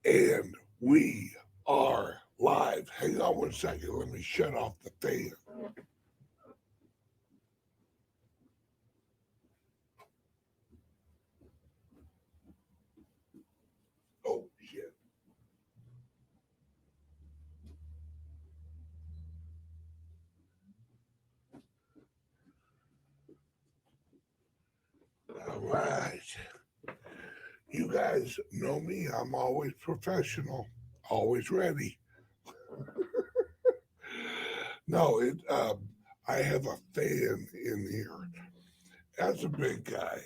And we are live. Hang on one second. Let me shut off the fan. Oh, shit. All right. You guys know me. I'm always professional, always ready. No, I have a fan in here. That's a big guy.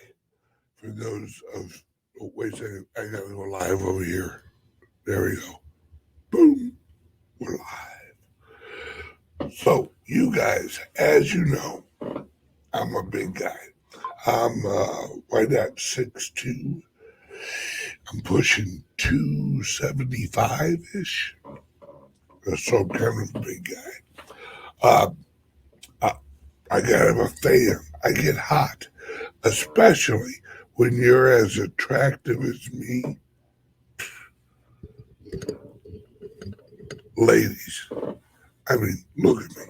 For those of, oh, wait a second, I gotta go live over here. There we go. Boom, we're live. So, you guys, as you know, I'm a big guy. I'm right at 6'2". I'm pushing 275 ish. So I'm kind of a big guy. Uh, I, I gotta have a fan. I get hot, especially when you're as attractive as me. Ladies, I mean, look at me.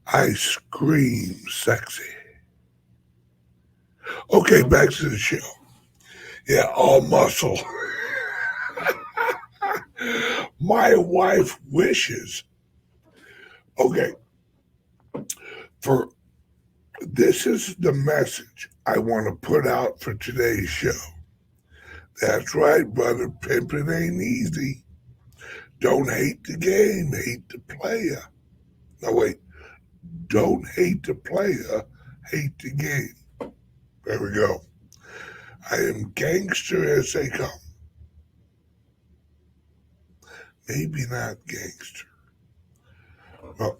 I scream sexy. Okay, back to the show. Yeah, all muscle. My wife wishes. Okay, for this is the message I want to put out for today's show. That's right, brother. Pimping ain't easy. Don't hate the game, hate the player. No, wait. Don't hate the player, hate the game. There we go. I am gangster as they come. Maybe not gangster. Well,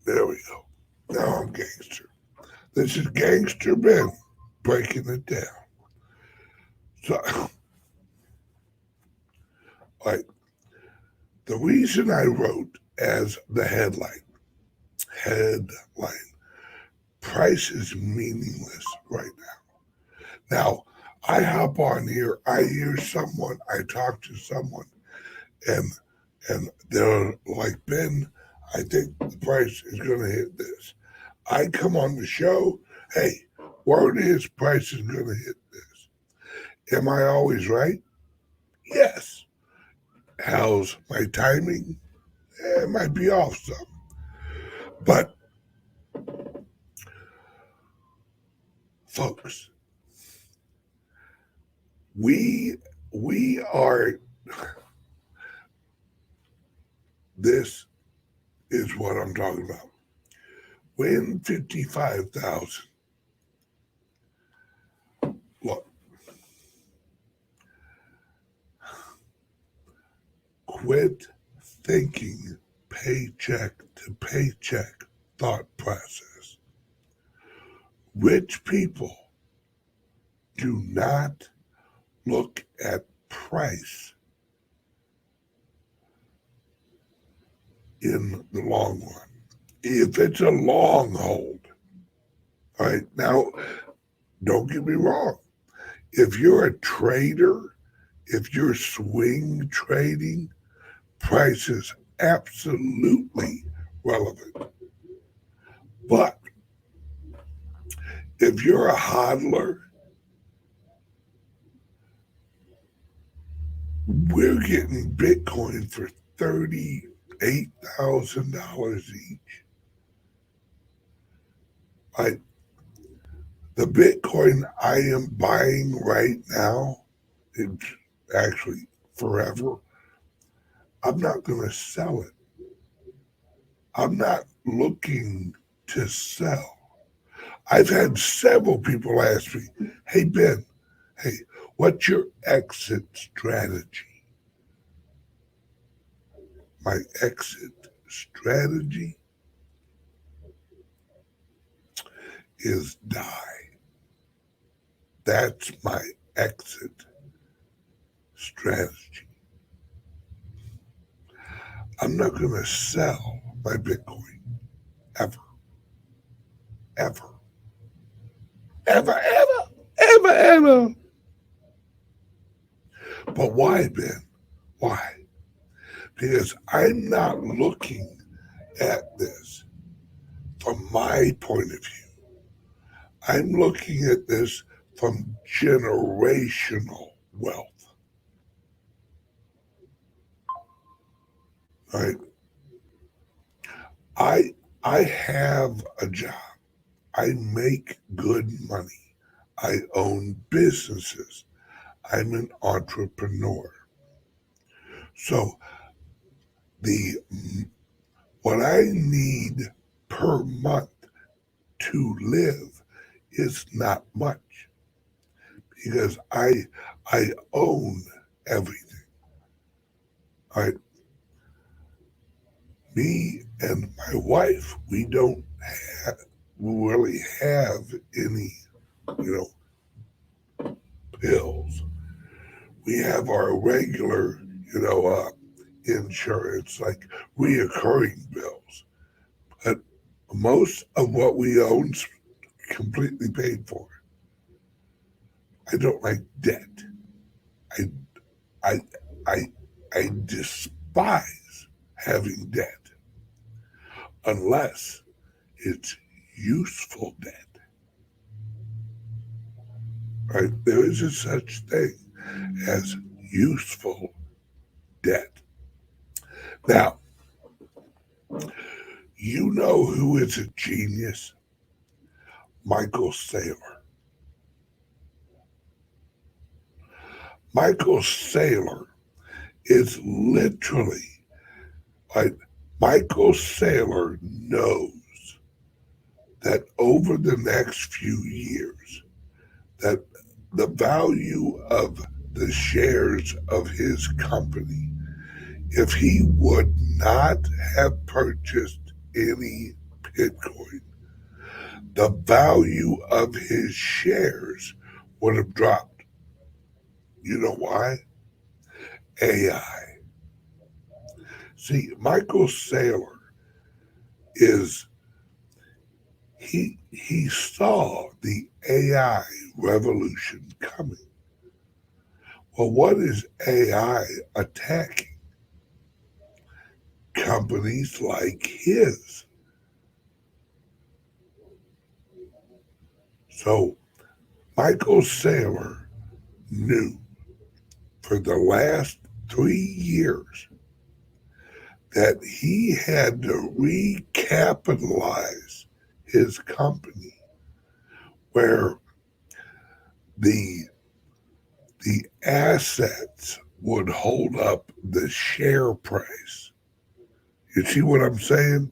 there we go. Now I'm gangster. This is Gangster Ben breaking it down. So, like, the reason I wrote as the headline, price is meaningless right now. Now, I hop on here, I hear someone, I talk to someone, and they're like, Ben, I think the price is going to hit this. I come on the show, hey, word is price is going to hit this. Am I always right? Yes. How's my timing? It might be off some. But, folks, we are, this is what I'm talking about. Win 55,000. Look, quit thinking paycheck to paycheck thought process. Rich people do not look at price in the long run. If it's a long hold, all right, now, don't get me wrong. If you're a trader, if you're swing trading, price is absolutely relevant. But if you're a hodler, we're getting Bitcoin for $38,000 each. Like, the Bitcoin I am buying right now, it's actually forever. I'm not going to sell it. I'm not looking to sell. I've had several people ask me, hey, Ben, hey, what's your exit strategy? My exit strategy is die. That's my exit strategy. I'm not going to sell my Bitcoin ever, ever, ever, ever, ever, Anna. But why, Ben? Why? Because I'm not looking at this from my point of view. I'm looking at this from generational wealth. Right? I have a job. I make good money. I own businesses. I'm an entrepreneur. So the what I need per month to live is not much because I own everything. All right. Me and my wife, we don't really have any, you know, bills. We have our regular, insurance, like reoccurring bills. But most of what we own's completely paid for. I don't like debt. I I I I despise having debt unless it's useful debt. Right? There is a such thing as useful debt. Now, you know who is a genius? Michael Saylor. Michael Saylor is literally like Michael Saylor knows that over the next few years that the value of the shares of his company, if he would not have purchased any Bitcoin, the value of his shares would have dropped. You know why? AI. See, Michael Saylor is he saw the AI revolution coming. Well, what is AI attacking? Companies like his. So Michael Saylor knew for the last 3 years that he had to recapitalize his company where the the assets would hold up the share price. You see what I'm saying?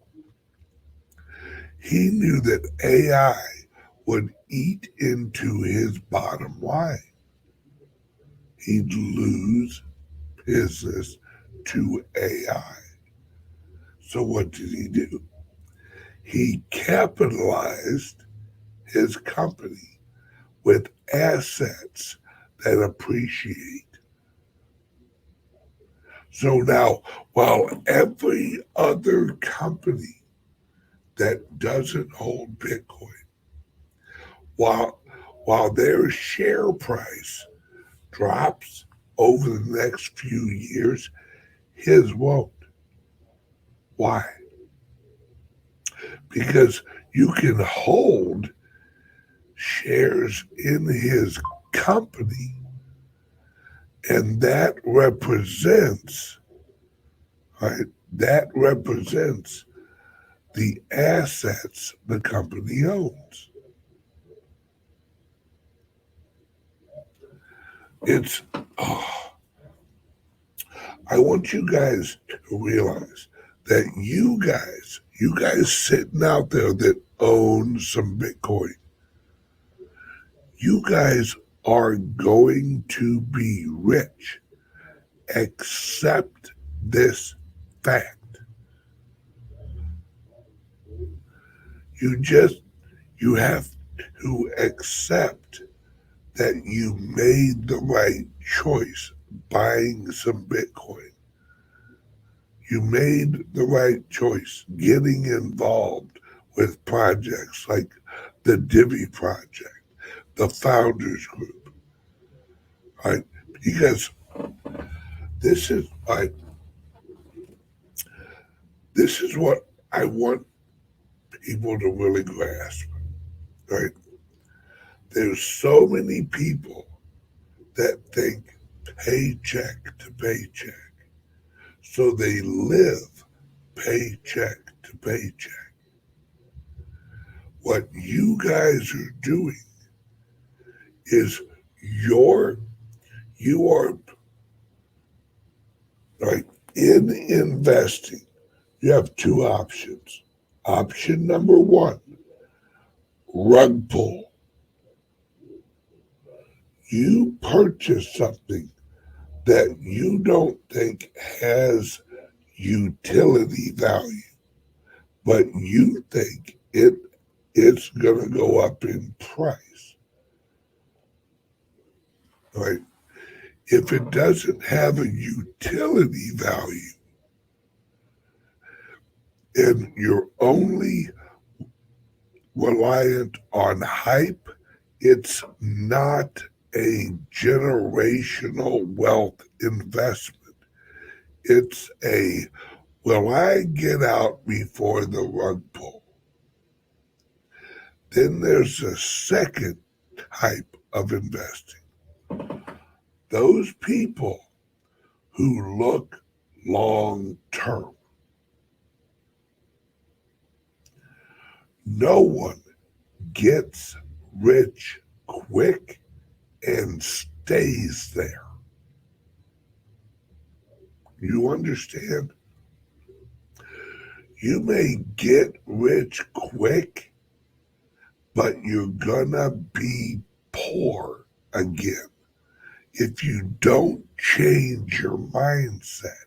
He knew that AI would eat into his bottom line. He'd lose business to AI. So what did he do? He capitalized his company with assets that appreciate. So now, while every other company that doesn't hold Bitcoin, while while their share price drops over the next few years, his won't. Why? Because you can hold shares in his company, and that represents, right? That represents the assets the company owns. It's, oh, I want you guys to realize that you guys sitting out there that own some Bitcoin, you guys are going to be rich. Accept this fact. You have to accept that you made the right choice buying some Bitcoin. You made the right choice getting involved with projects like the Divi Project, the Founders Group, right? Because this is right. This is what I want people to really grasp, right? There's so many people that think paycheck to paycheck, so they live paycheck to paycheck. What you guys are doing is your you are like in investing. You have two options. Option number one, rug pull. You purchase something that you don't think has utility value, but you think it's gonna go up in price. Right? If it doesn't have a utility value and you're only reliant on hype, it's not a generational wealth investment. It's a will I get out before the rug pull? Then there's a second type of investing. Those people who look long term. No one gets rich quick and stays there. You understand? You may get rich quick, but you're gonna be poor again if you don't change your mindset.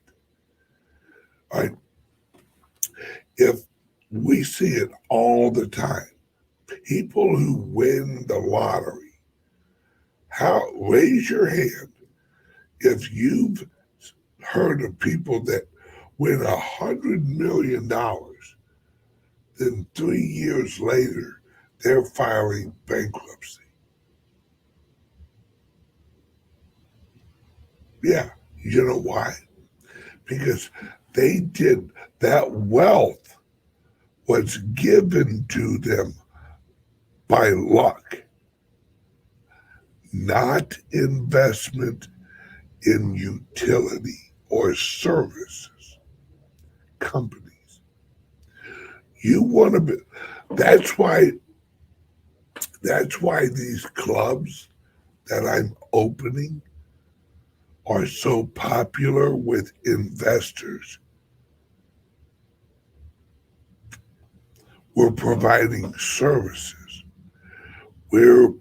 Right? If we see it all the time, people who win the lottery, raise your hand if you've heard of people that win $100 million, then 3 years later they're filing bankruptcy. Yeah, you know why? Because they did that wealth was given to them by luck, not investment in utility or services companies. You want to be that's why these clubs that I'm opening are so popular with investors. We're providing services. We're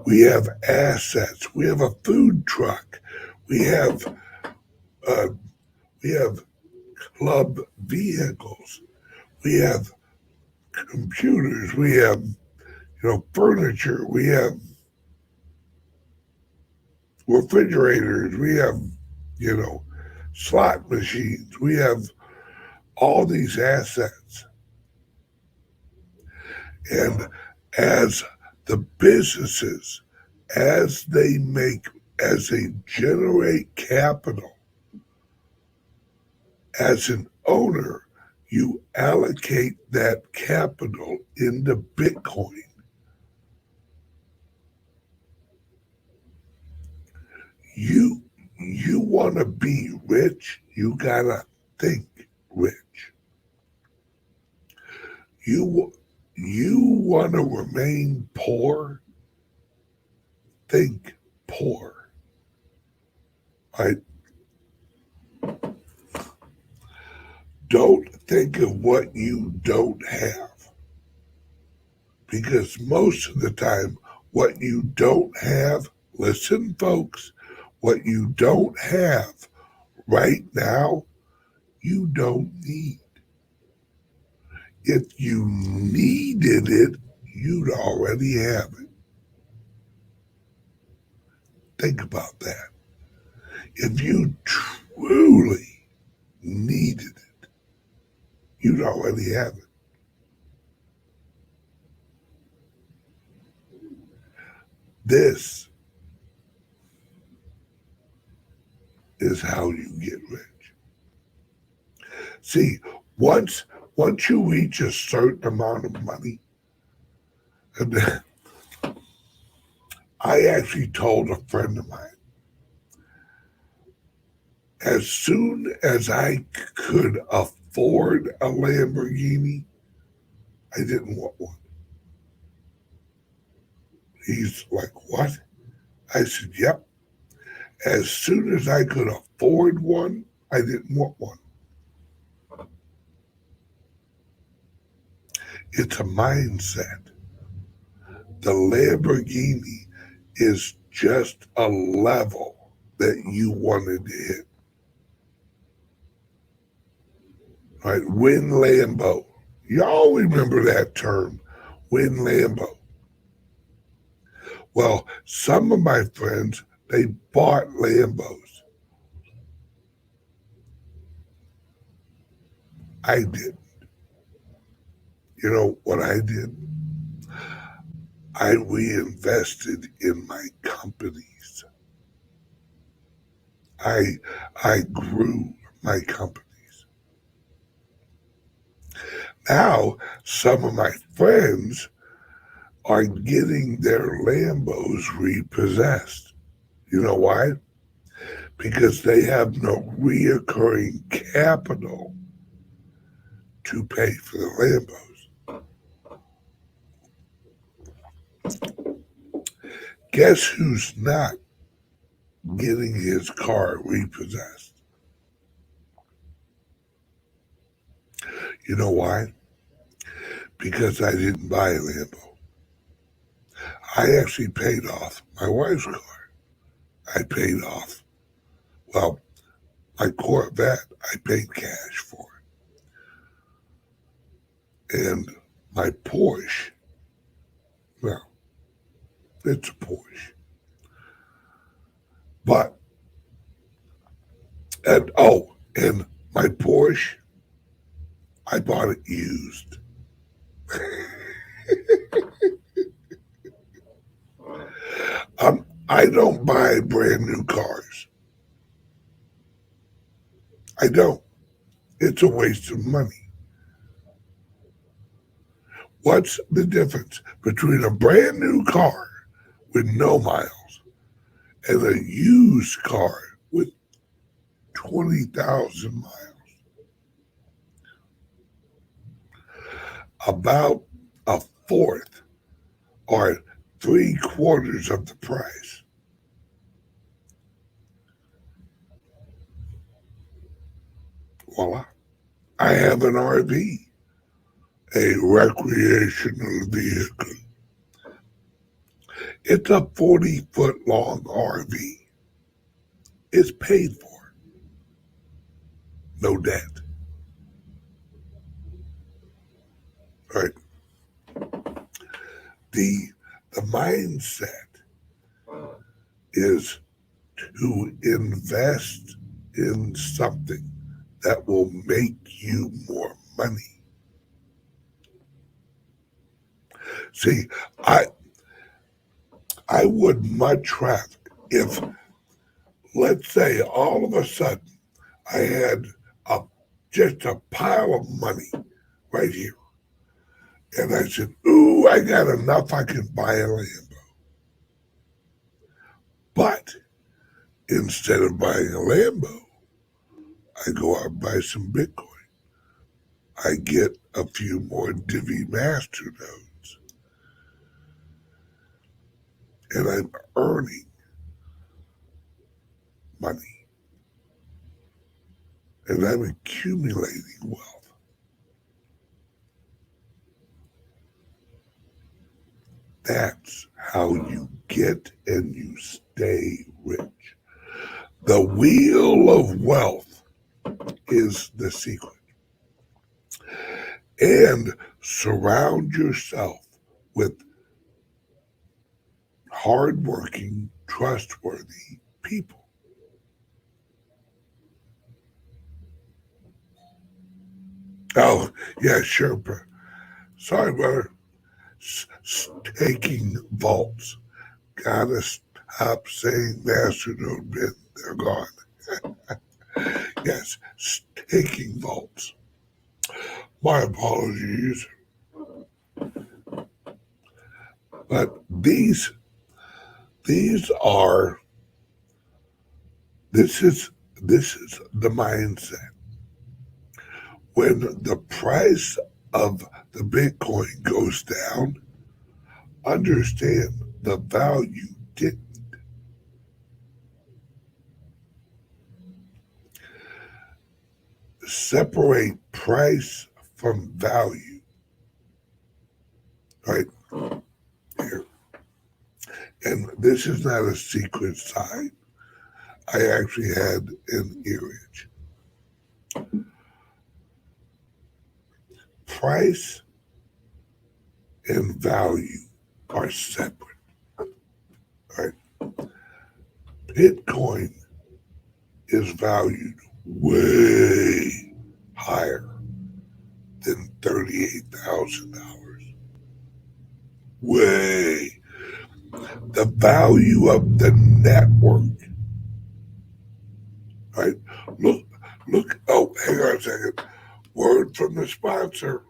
we have assets. We have a food truck. We have uh, we have club vehicles. We have computers. We have furniture. We have refrigerators. We have slot machines. We have all these assets. And as the businesses, as they generate capital, as an owner, you allocate that capital into Bitcoin. You you want to be rich, you gotta think rich. You want to remain poor, think poor. Right? Don't think of what you don't have. Because most of the time, what you don't have, listen, folks, what you don't have right now, you don't need. If you needed it, you'd already have it. Think about that. If you truly needed it, you'd already have it. This is how you get rich. See, once you reach a certain amount of money, and I actually told a friend of mine, as soon as I could afford a Lamborghini, I didn't want one. He's like, what? I said, yep. As soon as I could afford one, I didn't want one. It's a mindset. The Lamborghini is just a level that you wanted to hit. Right? Win Lambo. Y'all remember that term, win Lambo. Well, some of my friends, they bought Lambos. I didn't. You know what I did? I reinvested in my companies. I grew my companies. Now, some of my friends are getting their Lambos repossessed. You know why? Because they have no reoccurring capital to pay for the Lambos. Guess who's not getting his car repossessed? You know why? Because I didn't buy a Lambo. I actually paid off my wife's car. I paid off, well, my Corvette, I paid cash for it. And my Porsche, well, it's a Porsche. But, and my Porsche, I bought it used. I don't buy brand new cars. I don't. It's a waste of money. What's the difference between a brand new car with no miles and a used car with 20,000 miles? About a fourth or 3/4 of the price. Voila. I have an RV, a recreational vehicle. It's a 40-foot long RV. It's paid for. No debt. Right? The mindset is to invest in something that will make you more money. See, I would much rather if, let's say, all of a sudden I had just a pile of money right here, and I said, "Ooh, I got enough. I can buy a Lambo." But instead of buying a Lambo, I go out and buy some Bitcoin. I get a few more Divi Master nodes, and I'm earning money, and I'm accumulating wealth. That's how you get and you stay rich. The wheel of wealth is the secret. And surround yourself with hardworking, trustworthy people. Oh, yeah, sure. Sorry, brother. Staking vaults. Gotta stop saying masternode bin. They're gone. Yes, staking vaults. My apologies. But these are this is the mindset. When the price of the Bitcoin goes down, understand the value didn't. Separate price from value. Right here. And this is not a secret sign. I actually had an earage. Price and value are separate. Right? Bitcoin is valued way higher than $38,000. Way. The value of the network. Right? Look. Oh, hang on a second. Word from the sponsor.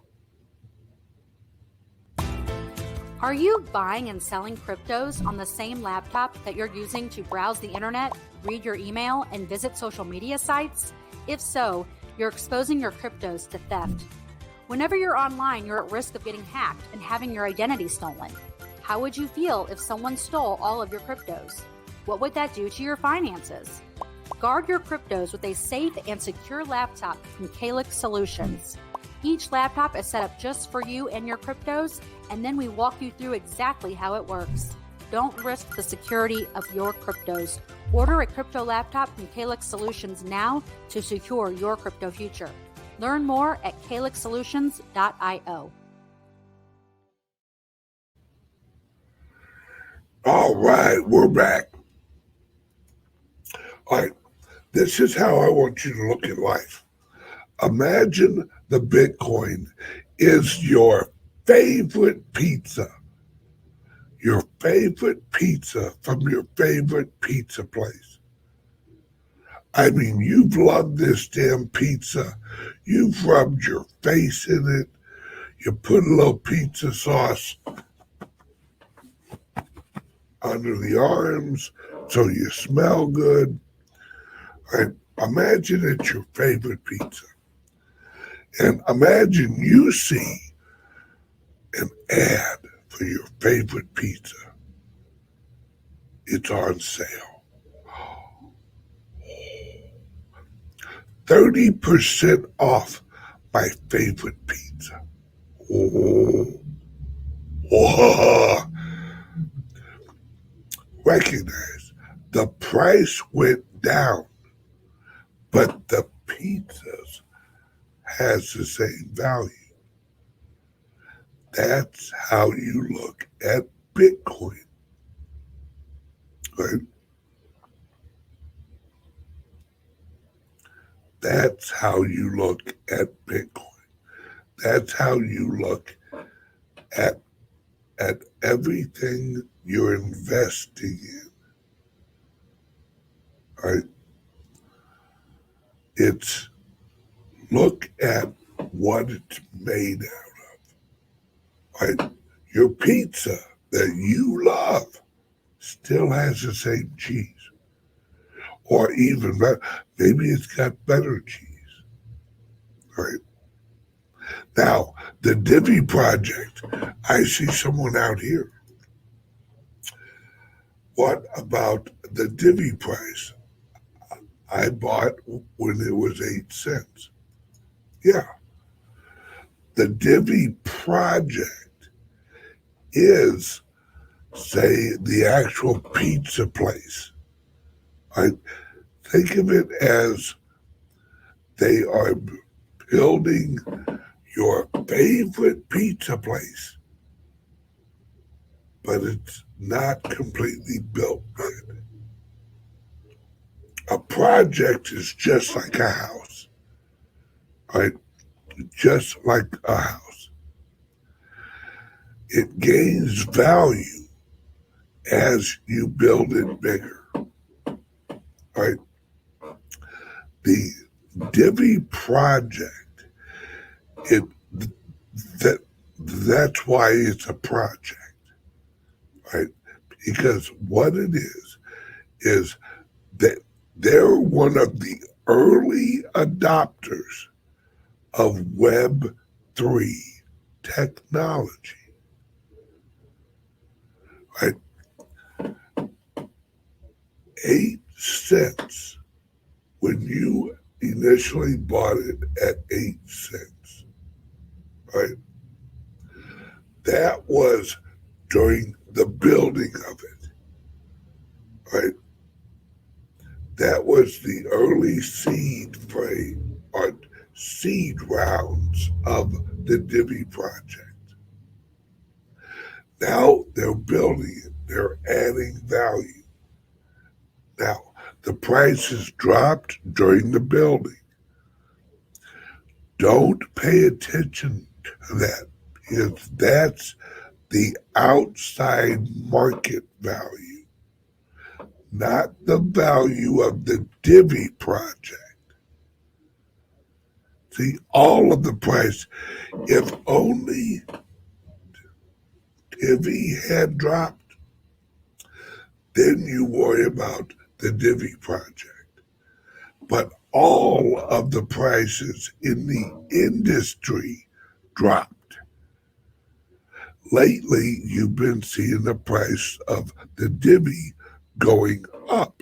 Are you buying and selling cryptos on the same laptop that you're using to browse the internet, read your email, and visit social media sites? If so, you're exposing your cryptos to theft. Whenever you're online, you're at risk of getting hacked and having your identity stolen. How would you feel if someone stole all of your cryptos? What would that do to your finances? Guard your cryptos with a safe and secure laptop from CALIX Solutions. Each laptop is set up just for you and your cryptos, and then we walk you through exactly how it works. Don't risk the security of your cryptos. Order a crypto laptop from CALIX Solutions now to secure your crypto future. Learn more at calixsolutions.io. All right, we're back. All right, this is how I want you to look at life. Imagine the Bitcoin is your favorite pizza. Your favorite pizza from your favorite pizza place. I mean, you've loved this damn pizza. You've rubbed your face in it. You put a little pizza sauce under the arms so you smell good. And imagine it's your favorite pizza. And imagine you see an ad for your favorite pizza. It's on sale. 30% off my favorite pizza. Oh. Oh. Recognize the price went down, but the pizzas has the same value. That's how you look at Bitcoin. Right? That's how you look at Bitcoin. That's how you look at everything you're investing in. Right? It's look at what it's made out of. Right? Your pizza that you love still has the same cheese. Or even better, maybe it's got better cheese. Right? Now, the Divi project, I see someone out here. What about the Divi price? I bought when it was 8 cents. Yeah. The Divi project is, say, the actual pizza place. I think of it as they are building your favorite pizza place, but it's not completely built yet. A project is just like a house, right? Just like a house. It gains value as you build it bigger, right? The Divi project, it that's why it's a project, right? Because what it is that they're one of the early adopters of Web 3 technology, right? 8 cents when you initially bought it at 8 cents, right? That was during the building of it, right? That was the early seed frame or seed rounds of the Divi project. Now they're building it, they're adding value. Now, the prices dropped during the building. Don't pay attention to that because that's the outside market value, not the value of the Divi project. See, all of the price, if only Divi had dropped, then you worry about the Divi project. But all of the prices in the industry dropped. Lately, you've been seeing the price of the Divi going up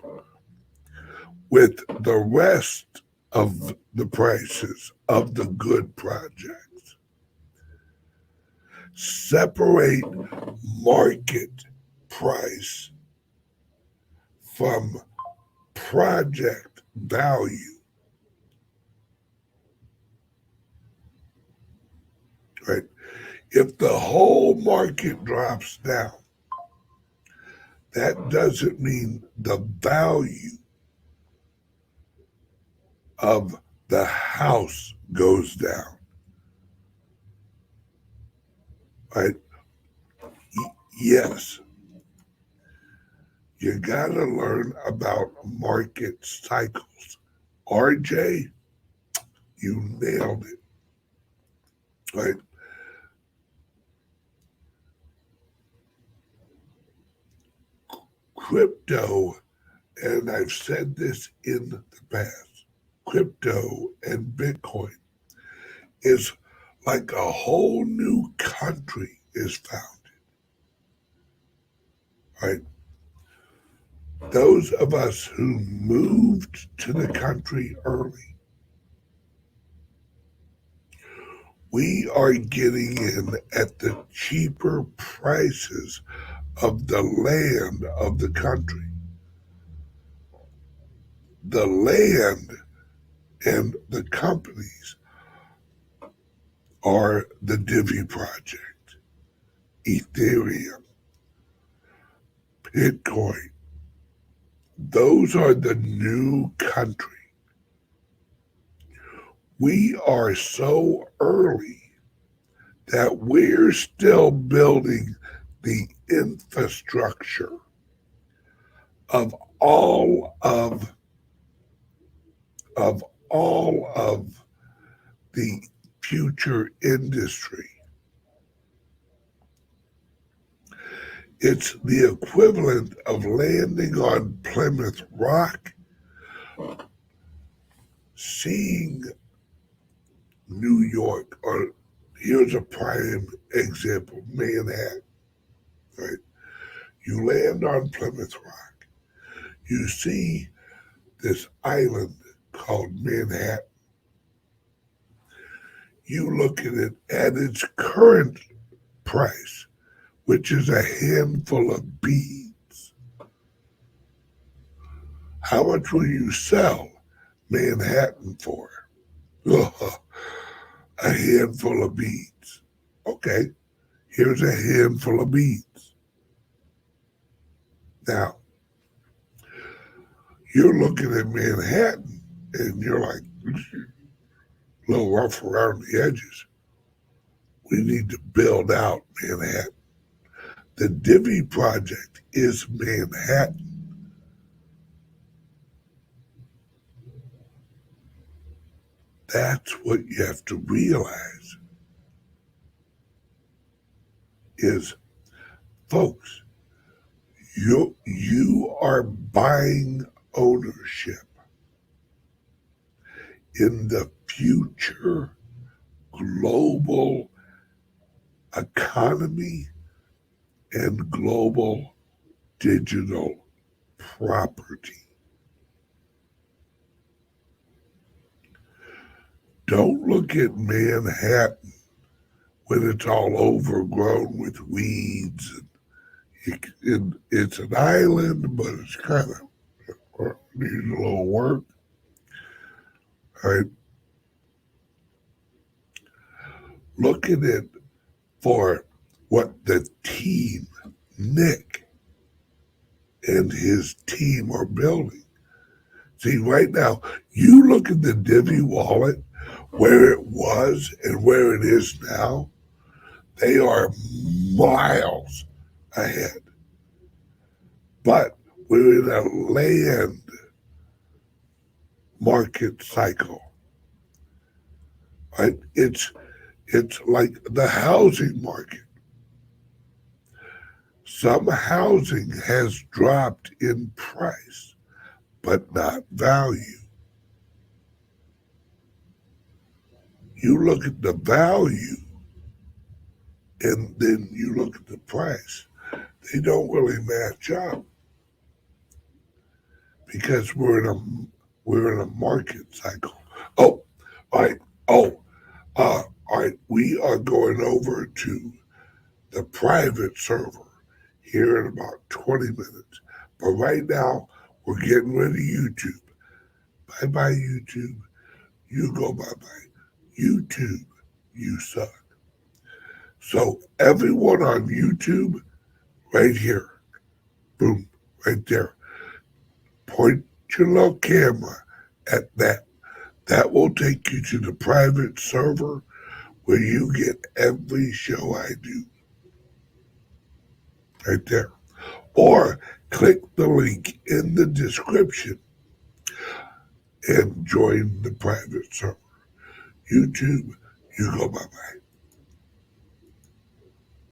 with the rest of the prices of the good projects. Separate market price from project value, right? If the whole market drops down, that doesn't mean the value of the house goes down, right? Yes, you got to learn about market cycles. RJ, you nailed it, right? Crypto, and I've said this in the past, crypto and Bitcoin is like a whole new country is founded, right? Those of us who moved to the country early, we are getting in at the cheaper prices of the land of the country. The land and the companies are the Divi project, Ethereum, Bitcoin. Those are the new country. We are so early that we're still building the infrastructure of all of all of the future industry. It's the equivalent of landing on Plymouth Rock, seeing New York, or here's a prime example, Manhattan, right? You land on Plymouth Rock, you see this island called Manhattan. You look at it at its current price, which is a handful of beads. How much will you sell Manhattan for? A handful of beads. Okay, here's a handful of beads. Now, you're looking at Manhattan and you're like, a little rough around the edges. We need to build out Manhattan. The Divi project is Manhattan. That's what you have to realize is, folks, you are buying ownership in the future global economy and global digital property. Don't look at Manhattan when it's all overgrown with weeds. It's an island, but it's kind of needs a little work. Right? Look at it for what the team, Nick, and his team are building. See, right now, you look at the Divvy wallet, where it was and where it is now, they are miles ahead. But we're in a land market cycle. Right? It's like the housing market. Some housing has dropped in price, but not value. You look at the value and then you look at the price. They don't really match up because we're in a market cycle. Oh, all right. All right. We are going over to the private server here in about 20 minutes. But right now, we're getting rid of YouTube. Bye-bye, YouTube. You go bye-bye. YouTube, you suck. So everyone on YouTube, right here, boom, right there, point your little camera at that. That will take you to the private server where you get every show I do. Right there. Or click the link in the description and join the private server. YouTube, you go bye-bye.